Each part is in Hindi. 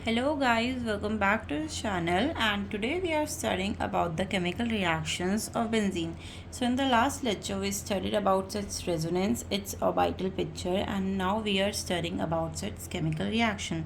Hello guys, welcome back to the channel, and today we are studying about the chemical reactions of benzene. So in the last lecture we studied about its resonance, its orbital picture, and now we are studying about its chemical reaction.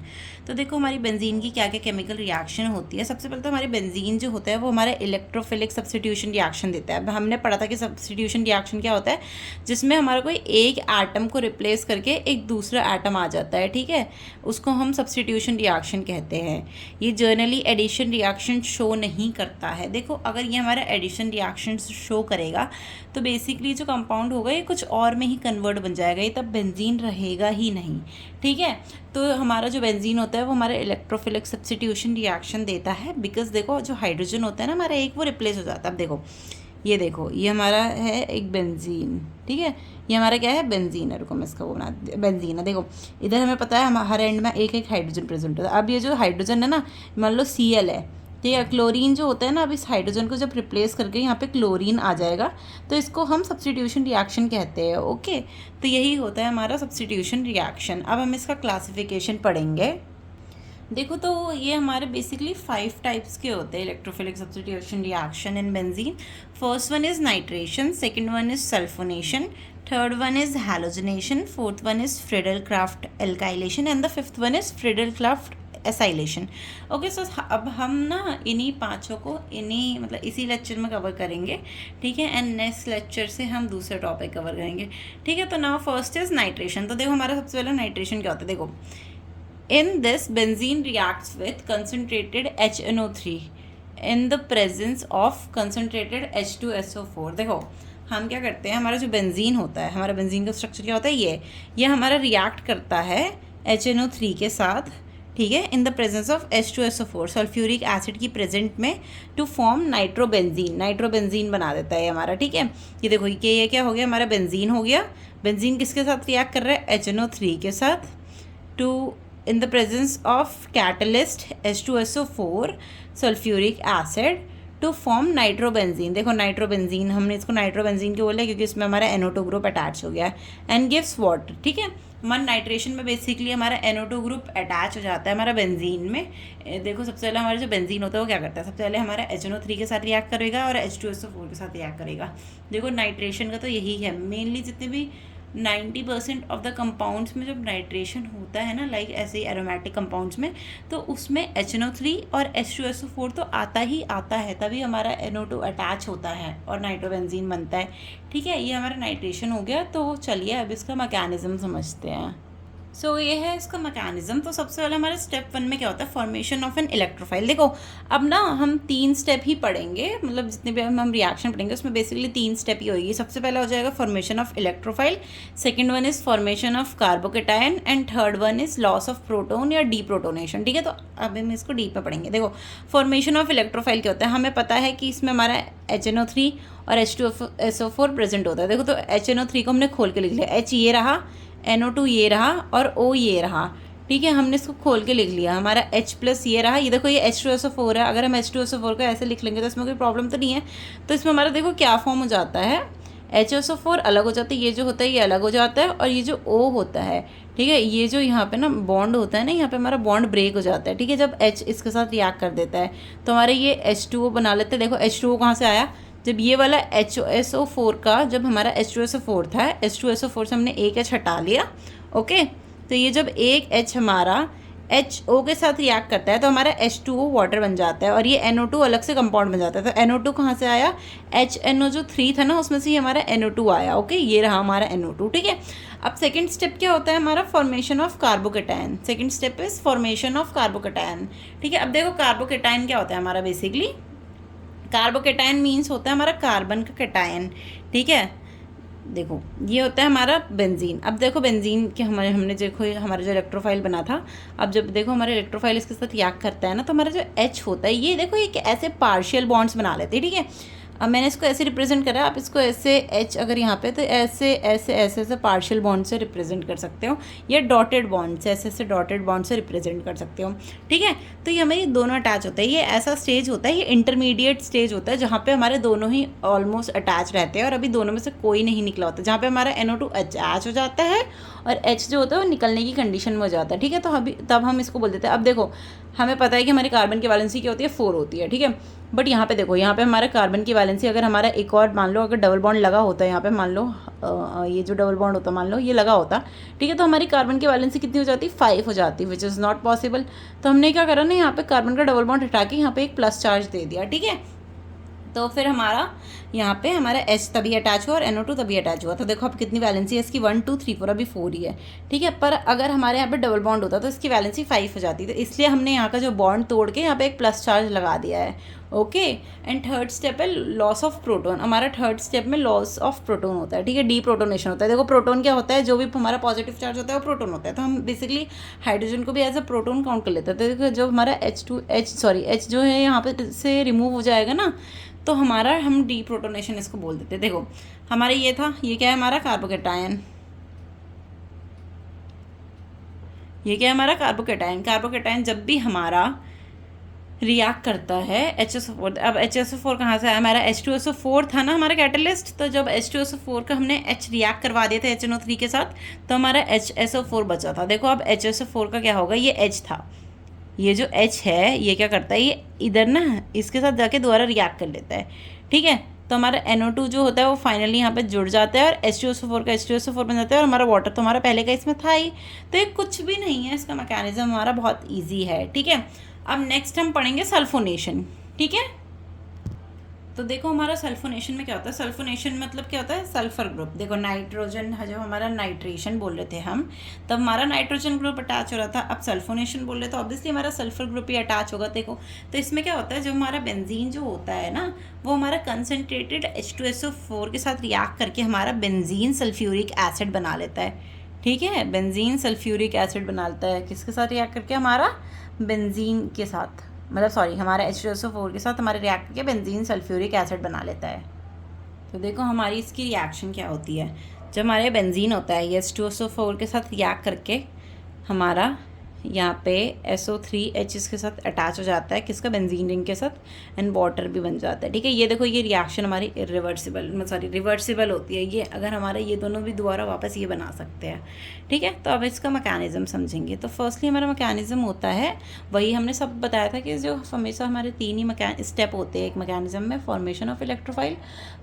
तो देखो हमारी बेंजीन की क्या क्या केमिकल रिएक्शन होती है। सबसे पहले तो हमारी बेंजीन जो होता है वो हमारा इलेक्ट्रोफिलिक सब्स्टिट्यूशन रिएक्शन देता है। अब हमने पढ़ा था कि सब्स्टिट्यूशन रिएक्शन क्या होता है, जिसमें हमारा कोई एक एटम को रिप्लेस करके एक दूसरा एटम आ जाता है। ठीक है, उसको हम सब्स्टिट्यूशन रिएक्शन कहते हैं। ये जर्नली एडिशन रिएक्शन शो नहीं करता है। देखो अगर ये हमारा एडिशन रिएक्शन शो करेगा तो बेसिकली जो कंपाउंड होगा ये कुछ और में ही कन्वर्ट बन जाएगा, ये तब बेंजीन रहेगा ही नहीं। ठीक है, तो हमारा जो बेंजीन होता है वो हमारा इलेक्ट्रोफिलिक सब्स्टिट्यूशन रिएक्शन देता है। बिकॉज देखो जो हाइड्रोजन होता है ना हमारा एक, वो रिप्लेस हो जाता है। अब देखो ये हमारा है एक बेंजीन। ठीक है, ये हमारा क्या है, बेंजीन है। रुको मैं इसका वो बना, बेंजीन है। देखो इधर हमें पता है हम हर एंड में एक एक हाइड्रोजन प्रेजेंट होता है। अब ये जो हाइड्रोजन है ना, मान लो Cl है, ठीक है, क्लोरीन जो होता है ना, अब इस हाइड्रोजन को जब रिप्लेस करके यहाँ पे क्लोरीन आ जाएगा तो इसको हम सब्स्टिट्यूशन रिएक्शन कहते हैं। ओके, तो यही होता है हमारा सब्स्टिट्यूशन रिएक्शन। अब हम इसका क्लासिफिकेशन पढ़ेंगे। देखो तो ये हमारे बेसिकली 5 टाइप्स के होते हैं electrophilic substitution reaction in benzene. First one is nitration, second one is sulphonation, third one is halogenation, fourth one is Friedel Crafts alkylation and the fifth one is Friedel Crafts acylation. Okay, so अब हम ना इन्हीं पांचों को मतलब इसी लेक्चर में कवर करेंगे। ठीक है, एंड नेक्स्ट लेक्चर से हम दूसरे टॉपिक कवर करेंगे। ठीक है, तो नाउ फर्स्ट इज़ नाइट्रेशन। तो देखो हमारा सबसे पहले नाइट्रेशन क्या होता है। देखो in this benzene reacts with concentrated HNO3 in the presence of concentrated H2SO4। देखो हम क्या करते हैं, हमारा जो बेंजीन होता है, हमारा बेंजीन का स्ट्रक्चर क्या होता है, ये हमारा रिएक्ट करता है HNO3 के साथ। ठीक है, in the presence of H2SO4 sulphuric acid की प्रेजेंट में टू फॉर्म नाइट्रोबेंजीन बना देता है हमारा। ठीक है, ये देखो ये क्या हो गया, हमारा बेंजीन हो गया। बेंजीन किसके साथ रिएक्ट कर रहा है, HNO3 के साथ, to in the presence of catalyst H2SO4 sulfuric acid to form nitrobenzene. देखो नाइट्रोबेंजीन, हमने इसको नाइट्रोबेंजीन क्यों बोला, क्योंकि इसमें हमारा NO2 ग्रुप अटैच हो गया है एंड गिव्स वाटर। ठीक है, हमारा नाइट्रेशन में बेसिकली हमारा NO2 ग्रुप अटैच हो जाता है हमारा बेंजीन में। देखो सबसे पहले हमारा जो बेंजीन होता है वो क्या करता है, सबसे पहले हमारा HNO3 के साथ रिएक्ट करेगा और H2SO4 के साथ रिएक्ट करेगा। देखो नाइट्रेशन का तो यही है, मेनली जितने भी 90% ऑफ द कंपाउंड्स में जब नाइट्रेशन होता है ना, लाइक ऐसे ही एरोमेटिक कंपाउंड्स में, तो उसमें HNO3 और H2SO4 तो आता ही आता है, तभी हमारा NO2 अटैच होता है और नाइट्रोबेंजीन बनता है। ठीक है, ये हमारा नाइट्रेशन हो गया। तो चलिए अब इसका मैकेनिज्म समझते हैं। सो ये है इसका मैकेनिज्म। तो सबसे पहले हमारे स्टेप 1 में क्या होता है, फॉर्मेशन ऑफ एन इलेक्ट्रोफाइल। देखो अब ना हम 3 स्टेप ही पढ़ेंगे, मतलब जितने भी हम रिएक्शन पढ़ेंगे उसमें बेसिकली 3 स्टेप ही होगी। सबसे पहला हो जाएगा formation of electrophile, second one is formation of carbocation and third one is loss of proton या डीप्रोटोनेशन। ठीक है, तो अब हम इसको डीप में पढ़ेंगे। देखो फॉर्मेशन ऑफ इलेक्ट्रोफाइल क्या होता है, हमें पता है कि इसमें हमारा HNO3 और H2SO4 प्रेजेंट होता है। देखो तो HNO3 को हमने खोल के लिख लिया, H ये रहा, NO2 ये रहा और O ये रहा। ठीक है, हमने इसको खोल के लिख लिया, हमारा H प्लस ये रहा। ये देखो ये H2SO4 है, अगर हम H2SO4 को ऐसे लिख लेंगे तो इसमें कोई प्रॉब्लम तो नहीं है। तो इसमें हमारा देखो क्या फॉर्म हो जाता है, HSO4 अलग हो जाता है, ये जो होता है ये अलग हो जाता है, और ये जो O होता है, ठीक है, ये जो यहाँ पे ना बॉन्ड होता है ना, यहाँ पे हमारा बॉन्ड ब्रेक हो जाता है। ठीक है, जब H इसके साथ रिएक्ट कर देता है तो हमारे ये H2O बना लेते हैं। देखो H2O कहाँ से आया, जब ये वाला HSO4 का, जब हमारा H2SO4 था, H2SO4 से हमने एक H हटा लिया। ओके, तो ये जब एक H हमारा HO के साथ रिएक्ट करता है तो हमारा H2O वाटर बन जाता है और ये NO2 अलग से कंपाउंड बन जाता है। तो NO2 कहाँ से आया, HNO जो 3 था ना उसमें से ही हमारा NO2 आया। ओके, ये रहा हमारा NO2। ठीक है, अब सेकंड स्टेप क्या होता है हमारा, formation of carbocation. Second step is formation of carbocation. ठीक है, अब देखो कार्बोकेटायन क्या होता है हमारा, बेसिकली कार्बोकेटायन मीन्स होता है हमारा कार्बन का कैटायन। ठीक है, देखो ये होता है हमारा बेंजीन। अब देखो बेंजीन के हमने देखो हमारा जो इलेक्ट्रोफाइल बना था, अब जब देखो हमारा इलेक्ट्रोफाइल इसके साथ रिएक्ट करता है ना, तो हमारा जो H होता है, ये देखो ये ऐसे पार्शियल बॉन्ड्स बना लेते हैं। ठीक है, अब मैंने इसको ऐसे रिप्रेजेंट करा, आप इसको ऐसे H अगर यहाँ पे तो ऐसे ऐसे ऐसे ऐसे पार्शियल बॉन्ड से रिप्रेजेंट कर सकते हो, या डॉटेड बॉन्ड से ऐसे ऐसे डॉटेड बॉन्ड से रिप्रेजेंट कर सकते हो। ठीक है, तो ये हमारे दोनों अटैच होता है। ये ऐसा स्टेज होता है, ये इंटरमीडिएट स्टेज होता है जहाँ पे हमारे दोनों ही ऑलमोस्ट अटैच रहते हैं और अभी दोनों में से कोई नहीं निकला होता, जहाँ पे हमारा NO2 अटैच हो जाता है और H जो होता है वो निकलने की कंडीशन में हो जाता है, ठीक है। तो अभी तब हम इसको बोल देते हैं। अब देखो हमें पता है कि हमारी कार्बन की वैलेंसी क्या होती है, 4 होती है, ठीक है। बट यहाँ पे देखो, यहाँ पे हमारा कार्बन की वैलेंसी, अगर हमारा एक और मान लो अगर डबल बॉन्ड लगा होता है यहाँ पे, मान लो ये जो डबल बॉन्ड होता मान लो ये लगा होता, ठीक है, तो हमारी कार्बन की वैलेंसी कितनी हो जाती, 5 हो जाती, विच इज़ नॉट पॉसिबल। तो हमने क्या करा ना, यहाँ पे कार्बन का डबल बॉन्ड हटा के यहाँ पे एक प्लस चार्ज दे दिया, ठीक है। तो फिर हमारा यहाँ पे हमारा H तभी अटैच हुआ और NO2 तभी अटैच हुआ। तो देखो अब कितनी वैलेंसी है इसकी, 1 2 3 4, अभी 4 ही है, ठीक है। पर अगर हमारे यहाँ पे डबल बॉन्ड होता तो इसकी वैलेंसी 5 हो जाती। तो इसलिए हमने यहाँ का जो बॉन्ड तोड़ के यहाँ पे एक प्लस चार्ज लगा दिया है, ओके। एंड थर्ड स्टेप है लॉस ऑफ प्रोटोन। हमारा थर्ड स्टेप में लॉस ऑफ प्रोटोन होता है, ठीक है, डीप्रोटोनेशन होता है। देखो प्रोटोन क्या होता है, जो भी हमारा पॉजिटिव चार्ज होता है वो प्रोटोन होता है। तो हम बेसिकली हाइड्रोजन को भी एज अ प्रोटोन काउंट कर लेते हैं। तो देखो जब हमारा H जो है यहाँ पे से रिमूव हो जाएगा ना, तो हमारा हम डीप्रोटोनेशन इसको बोल देते हैं। देखो हमारा ये था, ये क्या है हमारा कार्बोकेटायन, ये क्या है हमारा कार्बोकेटायन। कार्बोकेटायन जब भी हमारा रिएक्ट करता है HSO4, अब HSO4 कहाँ से आया, हमारा H2SO4 था ना हमारा कैटलिस्ट। तो जब H2SO4 का हमने H रिएक्ट करवा दिया था HNO3 के साथ, तो हमारा HSO4 बचा था। देखो अब HSO4 का क्या होगा, ये H था, ये जो H है ये क्या करता है, ये इधर ना इसके साथ जाके दोबारा रिएक्ट कर लेता है, ठीक है। तो हमारा NO2 जो होता है वो फाइनली यहाँ पे जुड़ जाता है और H2SO4 का H2SO4 बन जाता है, और हमारा वाटर तो हमारा पहले का इसमें था ही। तो ये कुछ भी नहीं है, इसका मैकेनिज्म हमारा बहुत ईजी है, ठीक है। अब नेक्स्ट हम पढ़ेंगे सल्फोनेशन, ठीक है। तो देखो हमारा सल्फोनेशन में क्या होता है, सल्फोनेशन मतलब क्या होता है, सल्फर ग्रुप। देखो नाइट्रोजन जब हमारा नाइट्रेशन बोल रहे थे हम, तब हमारा नाइट्रोजन ग्रुप अटैच हो रहा था। अब सल्फोनेशन बोल रहे तो ऑब्वियसली हमारा सल्फर ग्रुप ही अटैच होगा। देखो तो इसमें क्या होता है, जो हमारा बेंजीन जो होता है ना, वो हमारा कंसनट्रेटेड H2SO4 के साथ रिएक्ट करके हमारा बेंजीन सल्फ्यूरिक एसिड बना लेता है, ठीक है। बेंजीन सल्फ्यूरिक एसिड बनाता है, किसके साथ रिएक्ट करके, हमारा बेंजीन के साथ, मतलब सॉरी हमारा H2SO4 के साथ हमारे रिएक्ट करके बेंजीन सल्फ्यूरिक एसिड बना लेता है। तो देखो हमारी इसकी रिएक्शन क्या होती है, जब हमारे बेंजीन होता है ये H2SO4 के साथ रिएक्ट करके हमारा यहाँ पे SO3H इसके साथ अटैच हो जाता है, किसका, बेंजीन रिंग के साथ, एंड वाटर भी बन जाता है, ठीक है। ये देखो ये रिएक्शन हमारी रिवर्सिबल होती है। ये अगर हमारा ये दोनों भी दोबारा वापस ये बना सकते हैं, ठीक है। तो अब इसका मैकेनिज्म समझेंगे। तो फर्स्टली हमारा मैकेनिज्म होता है, वही हमने सब बताया था कि जो हमेशा हमारे 3 ही स्टेप होते हैं एक मैकेनिज्म में, formation of electrophile,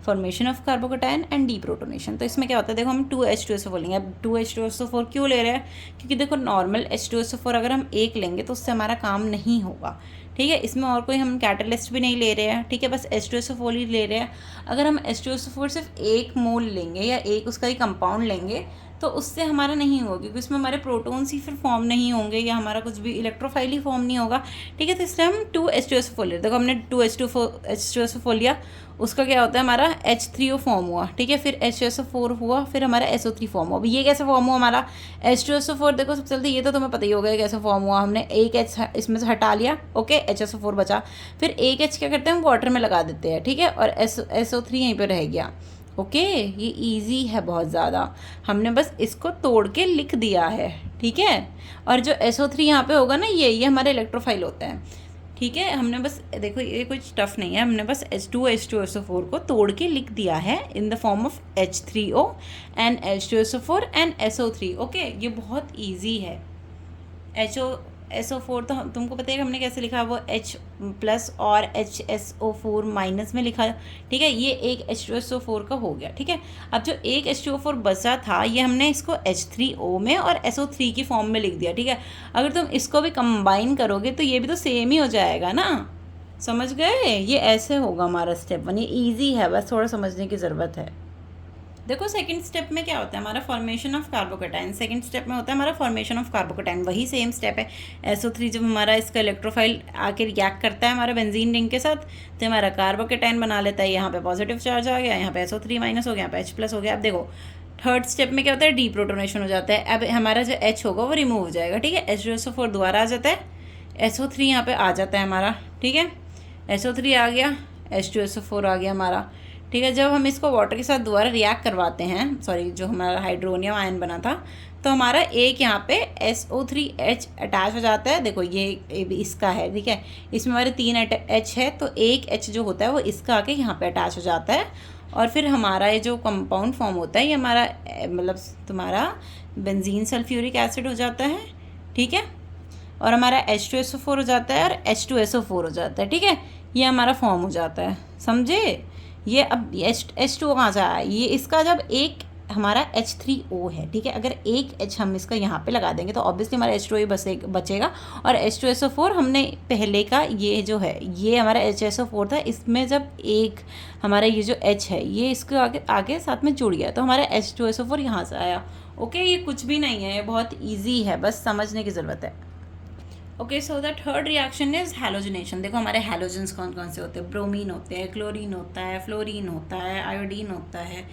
formation of carbocation and deprotonation. तो इसमें क्या होता है, देखो हम 2H2SO4 लेंगे। अब 2H2SO4 क्यों ले रहे हैं, क्योंकि देखो नॉर्मल H2SO4 अगर हम एक लेंगे तो उससे हमारा काम नहीं होगा, ठीक है। इसमें और कोई हम कैटलिस्ट भी नहीं ले रहे हैं, ठीक है, बस H2SO4 ही ले रहे हैं। अगर हम H2SO4 सिर्फ 1 मोल लेंगे या एक उसका ही कंपाउंड लेंगे तो उससे हमारा नहीं होगा, क्योंकि उसमें हमारे प्रोटॉन्स ही फिर फॉर्म नहीं होंगे या हमारा कुछ भी इलेक्ट्रोफाइल ही फॉर्म नहीं होगा, ठीक है। तो इसलिए हम 2H2SO4 ले, देखो हमने 2H2SO4 लिया, उसका क्या होता है, हमारा H3O फॉर्म हुआ, ठीक है, फिर HSO4 हुआ, फिर हमारा SO3 फॉर्म हुआ। अब ये कैसे फॉर्म हुआ हमारा H2SO4, देखो सबसे जल्दी ये तो तुम्हें पता ही होगा कैसे फॉर्म हुआ। हमने एक H इसमें से हटा लिया, ओके, HSO4 बचा, फिर एक H क्या करते हैं हम वाटर में लगा देते हैं, ठीक है, और SO3 यहीं पर रह गया, ओके। ये इजी है बहुत ज़्यादा, हमने बस इसको तोड़ के लिख दिया है, ठीक है। और जो SO3 यहाँ पे होगा ना, ये हमारे इलेक्ट्रोफाइल होता है, ठीक है। हमने बस देखो ये कुछ टफ नहीं है, हमने बस H2SO4 को तोड़ के लिख दिया है in the form of H3O and H2SO4 and SO3, okay. ये बहुत ईजी है। SO4 तो तुमको पता है कि हमने कैसे लिखा, वो H+ और HSO4- में लिखा, ठीक है। ये एक H2SO4 का हो गया, ठीक है। अब जो एक H2O4 बचा था, ये हमने इसको H3O में और SO3 की फॉर्म में लिख दिया, ठीक है। अगर तुम इसको भी कंबाइन करोगे तो ये भी तो सेम ही हो जाएगा ना, समझ गए। ये ऐसे होगा हमारा स्टेप 1, ये ईजी है, बस थोड़ा समझने की ज़रूरत है। देखो सेकंड स्टेप में क्या होता है, हमारा formation of carbocation. Second step में होता है हमारा फॉर्मेशन ऑफ कार्बोकेटाइन, वही सेम स्टेप है। SO3 जब हमारा इसका इलेक्ट्रोफाइल आके रिएक्ट करता है हमारा बेंजीन रिंग के साथ, तो हमारा कार्बोकेटाइन बना लेता है। यहाँ पे पॉजिटिव चार्ज आ गया, यहाँ पे SO3- हो गया, यहाँ पे H+ हो गया। अब देखो थर्ड स्टेप में क्या होता है, डीप्रोटोनेशन हो जाता है। अब हमारा जो H होगा वो रिमूव हो जाएगा, ठीक है। H2SO4 दोबारा आ जाता है, SO3 यहाँ पे आ जाता है हमारा, ठीक है। SO3 आ गया, H2SO4 आ गया हमारा, ठीक है। जब हम इसको वाटर के साथ दोबारा रिएक्ट करवाते हैं, सॉरी जो हमारा हाइड्रोनियम आयन बना था, तो हमारा एक यहाँ पे SO3H अटैच हो जाता है। देखो ये इसका है, ठीक है, इसमें हमारे 3 H है, तो एक H जो होता है वो इसका आके यहाँ पे अटैच हो जाता है और फिर हमारा ये जो कंपाउंड फॉर्म होता है ये हमारा मतलब तुम्हारा बेंजीन सल्फ्यूरिक एसिड हो जाता है, ठीक है, और हमारा H2SO4 हो जाता है और H2SO4 हो जाता है, ठीक है, ये हमारा फॉर्म हो जाता है, समझे। ये अब H2O कहाँ से आया, ये इसका जब एक हमारा H3O है, ठीक है, अगर एक H हम इसका यहाँ पे लगा देंगे तो ऑब्वियसली हमारा H2O ही बचेगा, और H2SO4 हमने पहले का ये जो है ये हमारा HSO4 था, इसमें जब एक हमारा ये जो H है ये इसके आगे आगे साथ में जुड़ गया तो हमारा H2SO4 यहाँ से आया। ओके, ये कुछ भी नहीं है, ये बहुत ईजी है, बस समझने की ज़रूरत है। Okay, so the third reaction is halogenation. देखो हमारे हैलोजन्स कौन कौन से होते हैं, ब्रोमीन होते हैं, क्लोरीन होता है, फ्लोरीन होता है, आयोडीन होता है,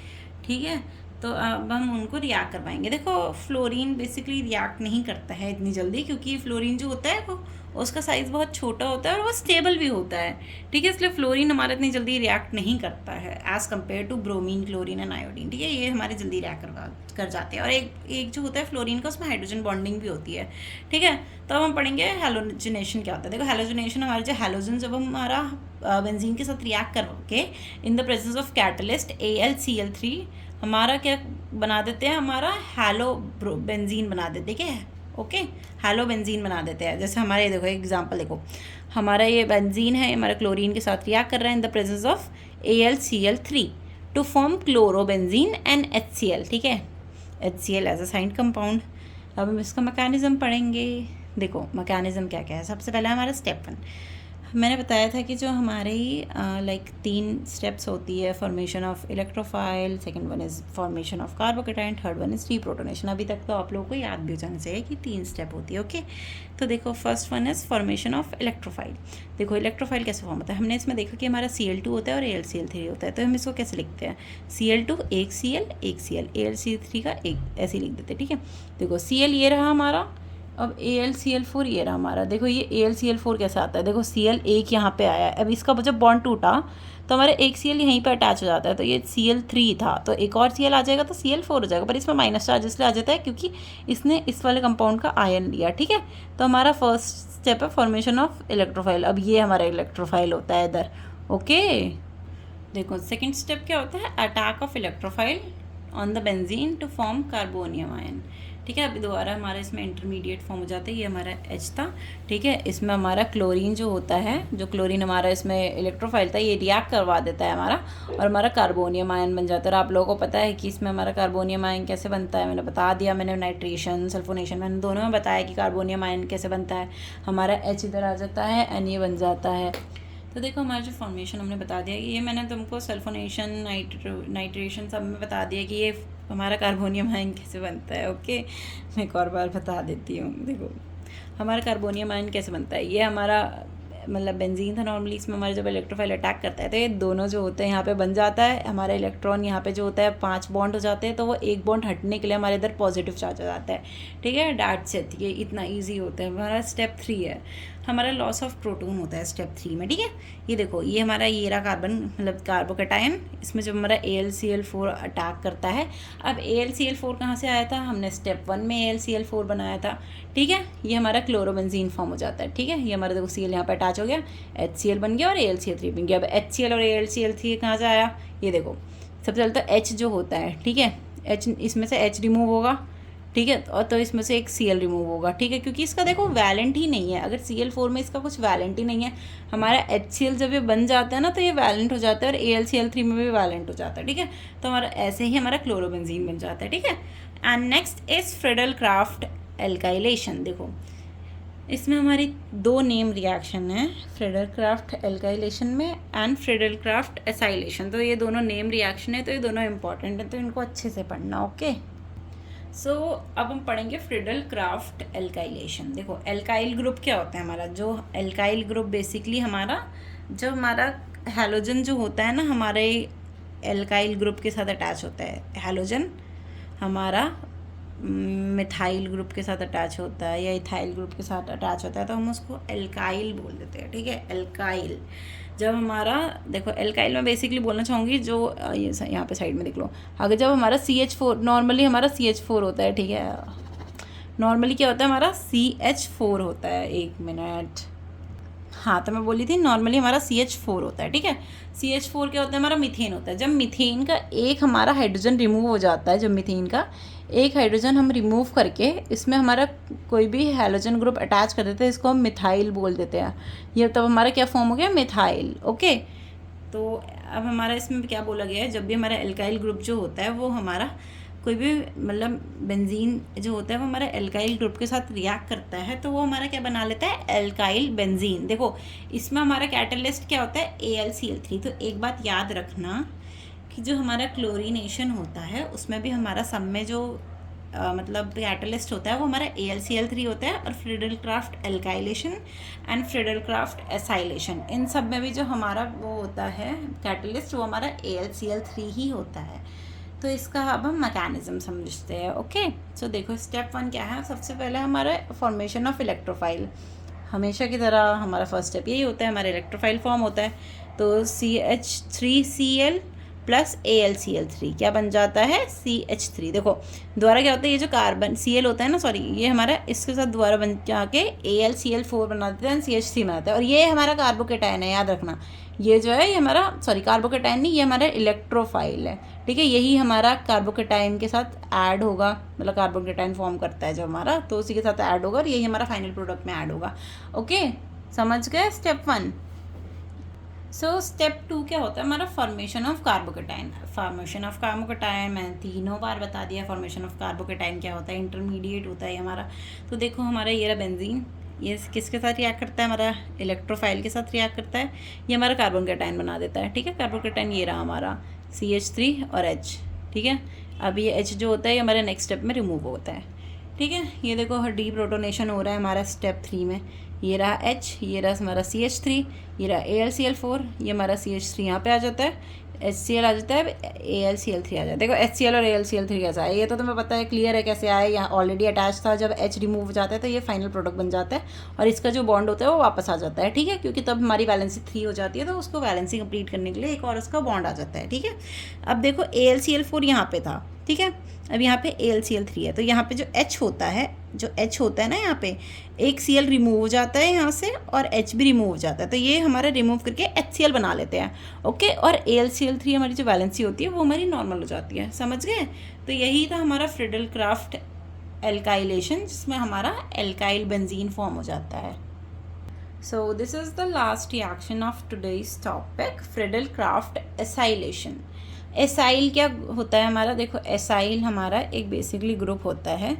ठीक है। तो अब हम उनको रिएक्ट करवाएंगे। देखो फ्लोरीन बेसिकली रिएक्ट नहीं करता है इतनी जल्दी, क्योंकि फ्लोरीन जो होता है वो उसका साइज़ बहुत छोटा होता है और वो स्टेबल भी होता है, ठीक है, इसलिए फ्लोरीन हमारा इतनी जल्दी रिएक्ट नहीं करता है as compare to bromine, chlorine and iodine, ठीक है, ये हमारे जल्दी रिएक्ट कर जाते हैं। और एक जो होता है फ्लोरीन का, उसमें हाइड्रोजन बॉन्डिंग भी होती है, ठीक है। तो अब हम पढ़ेंगे हैलोजिनेशन क्या होता है। देखो हैलोजिनेशन हमारे जो हैलोजन जब हमारा बेंजीन के साथ रिएक्ट करके इन the presence of catalyst AlCl3 हमारा क्या बना देते हैं, हमारा हैलो बेंजीन बना देते हैं, क्या, ओके, हैलो बेंजीन बना देते हैं। जैसे हमारे देखो एग्जांपल देखो, हमारा ये बेंजीन है, हमारा क्लोरीन के साथ रिएक्ट कर रहा है in the presence of AlCl3 to form chlorobenzene and HCl, ठीक है, HCl as a side compound. अब हम इसका मैकेनिज्म पढ़ेंगे। देखो मैकेनिज्म क्या क्या है, सबसे पहले हमारा स्टेप 1 मैंने बताया था कि जो हमारे लाइक 3 स्टेप्स होती है, formation of electrophile, second one is formation of carbocation, third one is reprotonation. अभी तक तो आप लोगों को याद भी हो जाना चाहिए कि 3 स्टेप होती है, ओके। तो देखो first one is formation of electrophile. देखो इलेक्ट्रोफाइल कैसे फॉर्म होता है, हमने इसमें देखा कि हमारा Cl2 होता है और AlCl3 होता है, तो हम इसको कैसे लिखते हैं, Cl2 एक Cl एक Cl, AlCl3 का एक, ऐसे लिख देते हैं, ठीक है। देखो Cl ये रहा हमारा, अब AlCl4 ये रहा हमारा। देखो ये AlCl4 कैसा आता है, देखो Cl एक यहाँ पे आया है, अब इसका जब बॉन्ड टूटा तो हमारा एक Cl यहीं पे अटैच हो जाता है, तो ये Cl3 था, तो एक और Cl आ जाएगा तो Cl4 हो जाएगा, पर इसमें माइनस चार्ज इसलिए आ जाता है क्योंकि इसने इस वाले कंपाउंड का आयन लिया, ठीक है। तो हमारा फर्स्ट स्टेप है फॉर्मेशन ऑफ इलेक्ट्रोफाइल। अब ये हमारा इलेक्ट्रोफाइल होता है इधर, ओके। देखो सेकेंड स्टेप क्या होता है, attack of electrophile on the benzene to form carbonium ion, ठीक है। अभी दोबारा हमारा इसमें इंटरमीडिएट फॉर्म हो जाता है, ये हमारा H था, ठीक है, इसमें हमारा क्लोरीन जो होता है, जो क्लोरीन हमारा इसमें इलेक्ट्रोफाइल था, ये रिएक्ट करवा देता है हमारा और हमारा कार्बोनियम आयन बन जाता है। और आप लोगों को पता है कि इसमें हमारा कार्बोनियम आयन कैसे बनता है, मैंने बता दिया, मैंने नाइट्रेशन सल्फोनेशन मैंने दोनों में बताया कि कार्बोनियम आयन कैसे बनता है। हमारा H इधर आ जाता है, N ये बन जाता है। तो देखो हमारा जो फॉर्मेशन हमने बता दिया, ये मैंने तुमको सल्फोनेशन नाइट्रेशन सब में बता दिया कि ये हमारा कार्बोनियम आयन कैसे बनता है, ओके। मैं एक और बार बता देती हूँ। देखो हमारा कार्बोनियम आयन कैसे बनता है, ये हमारा मतलब बेंजीन था नॉर्मली, इसमें हमारा जब इलेक्ट्रोफाइल अटैक करता है तो ये दोनों जो होते हैं यहाँ पे बन जाता है, हमारा इलेक्ट्रॉन यहाँ पे जो होता है 5 बॉन्ड हो जाते हैं, तो वो एक बॉन्ड हटने के लिए हमारे इधर पॉजिटिव चार्ज हो जाता है, ठीक है, डैट्स इट, ये इतना ईजी होता है। हमारा स्टेप 3 है, हमारा लॉस ऑफ प्रोटॉन होता है स्टेप 3 में, ठीक है। ये देखो ये हमारा ये रहा कार्बन मतलब कार्बोकेटाइन, इसमें जब हमारा AlCl4 अटैक करता है, अब AlCl4 कहाँ से आया था, हमने स्टेप 1 में AlCl4 बनाया था, ठीक है। ये हमारा क्लोरोबेंजीन फॉर्म हो जाता है, ठीक है, ये हमारा देखो Cl यहाँ पे अटैच हो गया, HCl बन गया और AlCl3 बन गया। अब HCl और AlCl3 कहाँ से आया, ये देखो सबसे पहले तो H जो होता है, ठीक है, H इसमें से H रिमूव होगा, ठीक है, और तो इसमें से एक Cl रिमूव होगा, ठीक है, क्योंकि इसका देखो वैलेंट ही नहीं है, अगर Cl4 में इसका कुछ वैलेंट ही नहीं है, हमारा HCl जब ये बन जाता है ना तो ये वैलेंट हो जाता है और AlCl3 में भी वैलेंट हो जाता है, ठीक है। तो हमारा ऐसे ही हमारा क्लोरोबेंजीन बन जाता है, ठीक है। And next is Friedel craft alkylation. देखो इसमें हमारी 2 नेम रिएक्शन है, फ्रीडल क्राफ्ट एल्काइलेशन में एंड फ्रीडल क्राफ्ट एसाइलेशन। तो ये दोनों नेम रिएक्शन है, तो ये दोनों इंपॉर्टेंट है, तो इनको अच्छे से पढ़ना, ओके। सो अब हम पढ़ेंगे फ्रीडल क्राफ्ट एल्काइलेशन। देखो एल्काइल ग्रुप क्या होता है हमारा, जो एल्काइल ग्रुप बेसिकली हमारा जो हमारा हैलोजन जो होता है ना हमारे एल्काइल ग्रुप के साथ अटैच होता है, हैलोजन हमारा मिथाइल ग्रुप के साथ अटैच होता है या इथाइल ग्रुप के साथ अटैच होता है, तो हम उसको एल्काइल बोल देते हैं, ठीक है, एल्काइल। जब हमारा देखो एल्काइल में बेसिकली बोलना चाहूँगी जो ये यहाँ पे साइड में देख लो, अगर जब हमारा CH4 नॉर्मली हमारा CH4 होता है, ठीक है, नॉर्मली क्या होता है हमारा CH4 होता है, 1 मिनट, हाँ, तो मैं बोली थी नॉर्मली हमारा CH4 होता है, ठीक है। CH4 क्या होता है, हमारा मीथेन होता है। जब मीथेन का एक हमारा हाइड्रोजन रिमूव हो जाता है, जब मीथेन का एक हाइड्रोजन हम रिमूव करके इसमें हमारा कोई भी हैलोजन ग्रुप अटैच कर देते हैं, इसको हम मिथाइल बोल देते हैं। ये तब हमारा क्या फॉर्म हो गया, मिथाइल। ओके, तो अब हमारा इसमें क्या बोला गया है, जब भी हमारा एल्काइल ग्रुप जो होता है वो हमारा कोई भी मतलब बेंजीन जो होता है वो हमारा एल्काइल ग्रुप के साथ रिएक्ट करता है, तो वो हमारा क्या बना लेता है, एल्काइल बेंजीन। देखो इसमें हमारा कैटलिस्ट क्या होता है, AlCl3। तो एक बात याद रखना कि जो हमारा क्लोरीनेशन होता है उसमें भी हमारा सब में जो मतलब कैटलिस्ट होता है वो हमारा AlCl3 होता है, और Friedel Crafts alkylation and Friedel Crafts acylation, इन सब में भी जो हमारा वो होता है कैटलिस्ट वो हमारा AlCl3 ही होता है। तो इसका अब हम मैकेनिज्म समझते हैं। ओके, सो देखो स्टेप 1 क्या है। सबसे पहले हमारा फॉर्मेशन ऑफ इलेक्ट्रोफाइल, हमेशा की तरह हमारा फर्स्ट स्टेप यही होता है, हमारा इलेक्ट्रोफाइल फॉर्म होता है। तो CH3Cl प्लस AlCl3 क्या बन जाता है, CH3। देखो दोबारा क्या होता है, ये जो कार्बन Cl होता है ना, सॉरी, ये हमारा इसके साथ दोबारा बन जाके AlCl4 बना देते हैं, CH3 बनाते हैं, और ये हमारा कार्बोकेटाइन है, याद रखना। ये जो है ये हमारा, सॉरी कार्बोकेटाइन नहीं, ये हमारा इलेक्ट्रोफाइल है, ठीक है। यही हमारा कार्बोकेटाइन के साथ ऐड होगा, मतलब कार्बोकेटाइन फॉर्म करता है जो हमारा, तो उसी के साथ ऐड होगा और यही हमारा फाइनल प्रोडक्ट में ऐड होगा। ओके, समझ गए स्टेप 1। सो स्टेप 2 क्या होता है, हमारा formation of carbocation. Formation of carbocation मैंने 3 बार बता दिया। फॉर्मेशन ऑफ कार्बोकेटाइन क्या होता है, इंटरमीडिएट होता है हमारा। तो देखो हमारा ये रहा बेंजीन, ये किसके साथ रिएक्ट करता है, हमारा इलेक्ट्रोफाइल के साथ रिएक्ट करता है, ये हमारा कार्बोकेटाइन बना देता है, ठीक है। कार्बोकेटाइन ये रहा हमारा CH3 और H, ठीक है। अब ये H जो होता है ये हमारे नेक्स्ट स्टेप में रिमूव होता है, ठीक है। ये देखो डी प्रोटोनेशन हो रहा है हमारा स्टेप 3 में। ये रहा H, ये रहा हमारा CH3, ये रहा AlCl4, ये हमारा CH3 यहाँ पे आ जाता है, HCl आ जाता है, AlCl3 आ जाता है। देखो HCl और AlCl3 कैसा है, ये तो तुम्हें पता है, क्लियर है कैसे आया। यहाँ ऑलरेडी अटैच था, जब H रिमूव हो जाता है तो ये फाइनल प्रोडक्ट बन जाता है, और इसका जो बॉन्ड होता है वो वापस आ जाता है, ठीक है, क्योंकि तब हमारी वैलेंसी 3 हो जाती है, तो उसको वैलेंसी कंप्लीट करने के लिए एक और उसका बॉन्ड आ जाता है, ठीक है। अब देखो AlCl4 यहाँ पे था, ठीक है। अब यहाँ पे AlCl3 है, तो यहाँ पे जो H होता है, जो H होता है ना, यहाँ पे एक Cl रिमूव हो जाता है यहाँ से, और H भी रिमूव हो जाता है, तो ये हमारा रिमूव करके HCl बना लेते हैं। ओके, और AlCl3 हमारी जो वैलेंसी होती है वो हमारी नॉर्मल हो जाती है, समझ गए। तो यही था हमारा फ्रिडल-क्राफ्ट एल्काइलेशन, जिसमें हमारा एल्काइल बेंजीन फॉर्म हो जाता है। So this is the last reaction of today's topic, Friedel-craft acylation. Acyl क्या होता है हमारा, देखो एसाइल हमारा एक बेसिकली ग्रुप होता है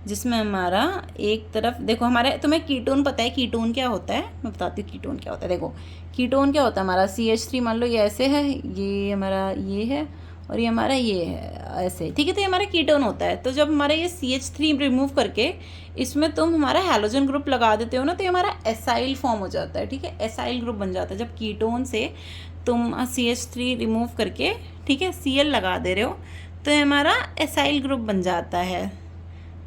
जिसमें हमारा एक तरफ, देखो हमारे, तुम्हें कीटोन पता है, कीटोन क्या होता है, मैं बताती हूँ कीटोन क्या होता है। देखो कीटोन क्या होता है हमारा, CH3 मान लो ये ऐसे है, ये हमारा ये है, और ये हमारा ये है ऐसे, ठीक है। तो ये हमारा कीटोन होता है। तो जब हमारा ये CH3 रिमूव करके इसमें तुम हमारा हैलोजन ग्रुप लगा देते हो ना, तो ये हमारा एसाइल फॉर्म हो जाता है, ठीक है। एसाइल ग्रुप बन जाता है जब कीटोन से तुम CH3 रिमूव करके, ठीक है, Cl लगा दे रहे हो, तो ये हमारा एसाइल ग्रुप बन जाता है,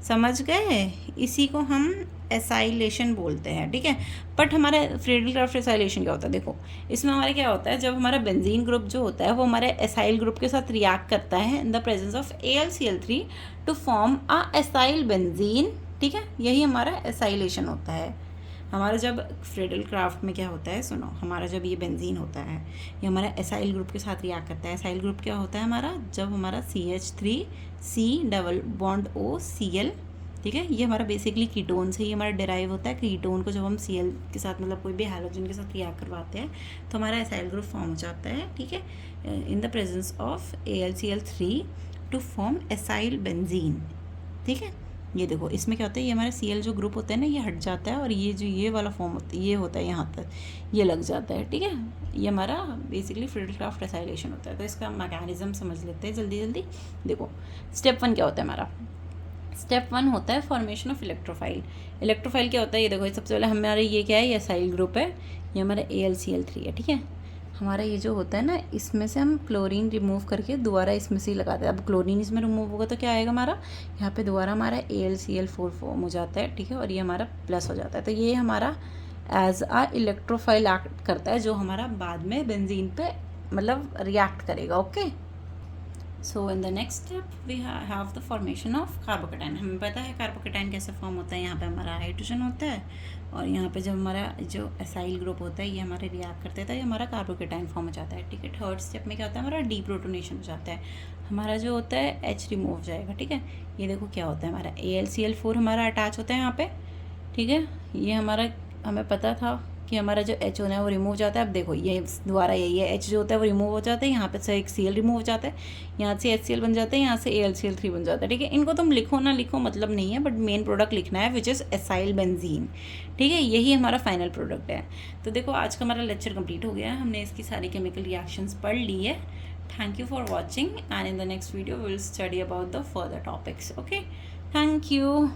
समझ गए। इसी को हम एसाइलेशन बोलते हैं, ठीक है। बट हमारा फ्रिडल-क्राफ्ट एसाइलेशन क्या होता है, देखो इसमें हमारा क्या होता है, जब हमारा बेंजीन ग्रुप जो होता है वो हमारे एसाइल ग्रुप के साथ रिएक्ट करता है in the presence of AlCl3 to form a acyl benzene, ठीक है। यही हमारा एसाइलेशन होता है। हमारा जब फ्रिडल-क्राफ्ट में क्या होता है, सुनो, हमारा जब ये बेंजीन होता है ये हमारा एसाइल ग्रुप के साथ रिएक्ट करता है। एसाइल ग्रुप क्या होता है हमारा, जब हमारा CH3C डबल बॉन्ड OCl, ठीक है, ये हमारा बेसिकली कीटोन से ही हमारा डिराइव होता है। कीटोन को जब हम Cl के साथ, मतलब कोई भी हैलोजन के साथ रिएक्ट करवाते हैं तो हमारा एसाइल ग्रुप फॉर्म हो जाता है, ठीक है, in the presence of AlCl3 to form acyl benzene, ठीक है। ये देखो इसमें क्या होता है, ये हमारा Cl जो ग्रुप होता है ना ये हट जाता है, और ये जो ये वाला फॉर्म होता है ये होता है यहाँ तक, ये लग जाता है, ठीक है। ये हमारा बेसिकली फ्रिडल-क्राफ्ट एसाइलेशन होता है। तो इसका मैकेनिज्म समझ लेते हैं जल्दी जल्दी। देखो स्टेप 1 क्या होता है हमारा, स्टेप 1 होता है फॉर्मेशन ऑफ इलेक्ट्रोफाइल। इलेक्ट्रोफाइल क्या होता है, ये देखो सबसे पहले हमारे ये क्या है, ये एसाइल ग्रुप है, ये हमारा AlCl3 है, ठीक है। हमारा ये जो होता है ना, इसमें से हम क्लोरीन रिमूव करके दोबारा इसमें से ही लगाते हैं। अब क्लोरीन इसमें रिमूव होगा तो क्या आएगा हमारा, यहाँ पे दोबारा हमारा AlCl4 फॉर्म हो जाता है, ठीक है, और ये हमारा प्लस हो जाता है। तो ये हमारा एज आ इलेक्ट्रोफाइल एक्ट करता है, जो हमारा बाद में बेंजीन पे मतलब रिएक्ट करेगा। Okay, so in the next step we have the formation of carbocation. हमें पता है कार्बोकेटाइन कैसे फॉर्म होता है, यहाँ पे हमारा हाइड्रोजन होता है और यहाँ पे जब हमारा जो एसाइल ग्रुप होता है ये हमारे रिएक्ट करते हैं तो ये हमारा कार्बोकेटाइन फॉर्म हो जाता है, ठीक है। थर्ड स्टेप में क्या होता है, हमारा डीप्रोटोनेशन हो जाता है, हमारा जो होता है H रिमूव हो जाएगा, ठीक है। ये देखो क्या होता है, हमारा AlCl4 हमारा अटैच होता है यहाँ पे, ठीक है। ये हमारा, हमें पता था कि हमारा जो H होना है वो रिमूव हो जाता है। अब देखो ये दोबारा यही है, H जो होता है वो रिमूव हो जाता है, यहाँ पे से एक Cl रिमूव हो जाता है, यहाँ से HCl बन जाता है, यहाँ से AlCl3 बन जाता है, ठीक है। इनको तुम लिखो ना लिखो मतलब नहीं है, बट मेन प्रोडक्ट लिखना है विच इज़ एसाइल बेंजीन, ठीक है। यही हमारा फाइनल प्रोडक्ट है। तो देखो आज का हमारा लेक्चर कंप्लीट हो गया है, हमने इसकी सारी केमिकल रिएक्शंस पढ़ ली है। Thank you for watching and in the next video we will study about the further topics. Okay, thank you.